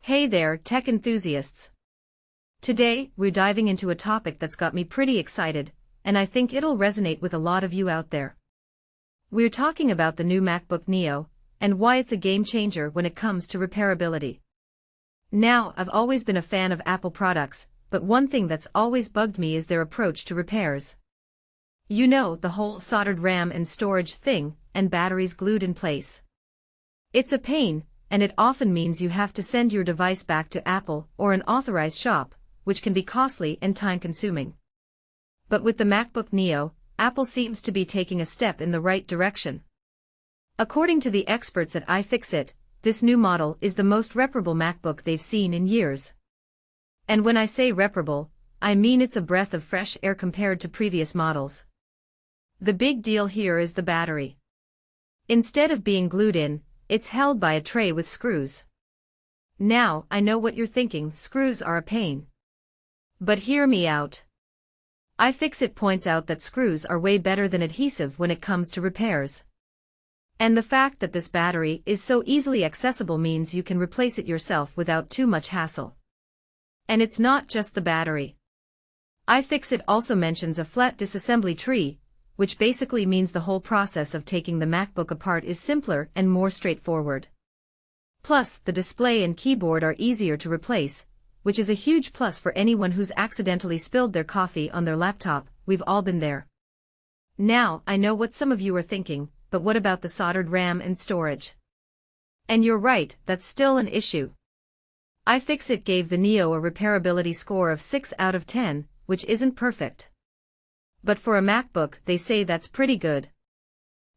Hey there, tech enthusiasts. Today, we're diving into a topic that's got me pretty excited, and I think it'll resonate with a lot of you out there. We're talking about the new MacBook Neo, and why it's a game changer when it comes to repairability. Now, I've always been a fan of Apple products, but one thing that's always bugged me is their approach to repairs. You know, the whole soldered RAM and storage thing, and batteries glued in place. It's a pain, and it often means you have to send your device back to Apple or an authorized shop, which can be costly and time-consuming. But with the MacBook Neo, Apple seems to be taking a step in the right direction. According to the experts at iFixit, this new model is the most repairable MacBook they've seen in years. And when I say repairable, I mean it's a breath of fresh air compared to previous models. The big deal here is the battery. Instead of being glued in, it's held by a tray with screws. Now, I know what you're thinking, screws are a pain. But hear me out. iFixit points out that screws are way better than adhesive when it comes to repairs. And the fact that this battery is so easily accessible means you can replace it yourself without too much hassle. And it's not just the battery. iFixit also mentions a flat disassembly tree, which basically means the whole process of taking the MacBook apart is simpler and more straightforward. Plus, the display and keyboard are easier to replace, which is a huge plus for anyone who's accidentally spilled their coffee on their laptop. We've all been there. Now, I know what some of you are thinking, but what about the soldered RAM and storage? And you're right, that's still an issue. iFixit gave the Neo a repairability score of 6 out of 10, which isn't perfect. But for a MacBook, they say that's pretty good.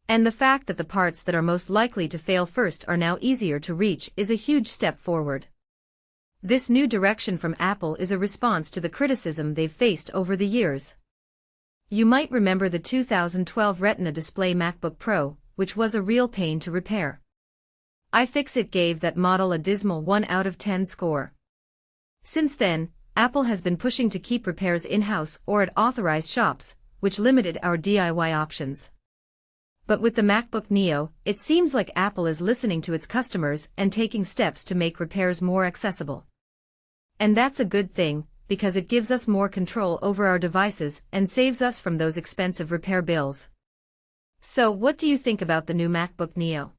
And the fact that the parts that are most likely to fail first are now easier to reach is a huge step forward. This new direction from Apple is a response to the criticism they've faced over the years. You might remember the 2012 Retina display MacBook Pro, which was a real pain to repair. iFixit gave that model a dismal 1 out of 10 score. Since then, Apple has been pushing to keep repairs in-house or at authorized shops, which limited our DIY options. But with the MacBook Neo, it seems like Apple is listening to its customers and taking steps to make repairs more accessible. And that's a good thing, because it gives us more control over our devices and saves us from those expensive repair bills. So, what do you think about the new MacBook Neo?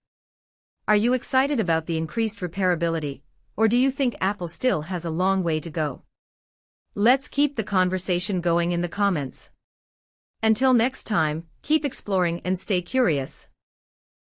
Are you excited about the increased repairability, or do you think Apple still has a long way to go? Let's keep the conversation going in the comments. Until next time, keep exploring and stay curious.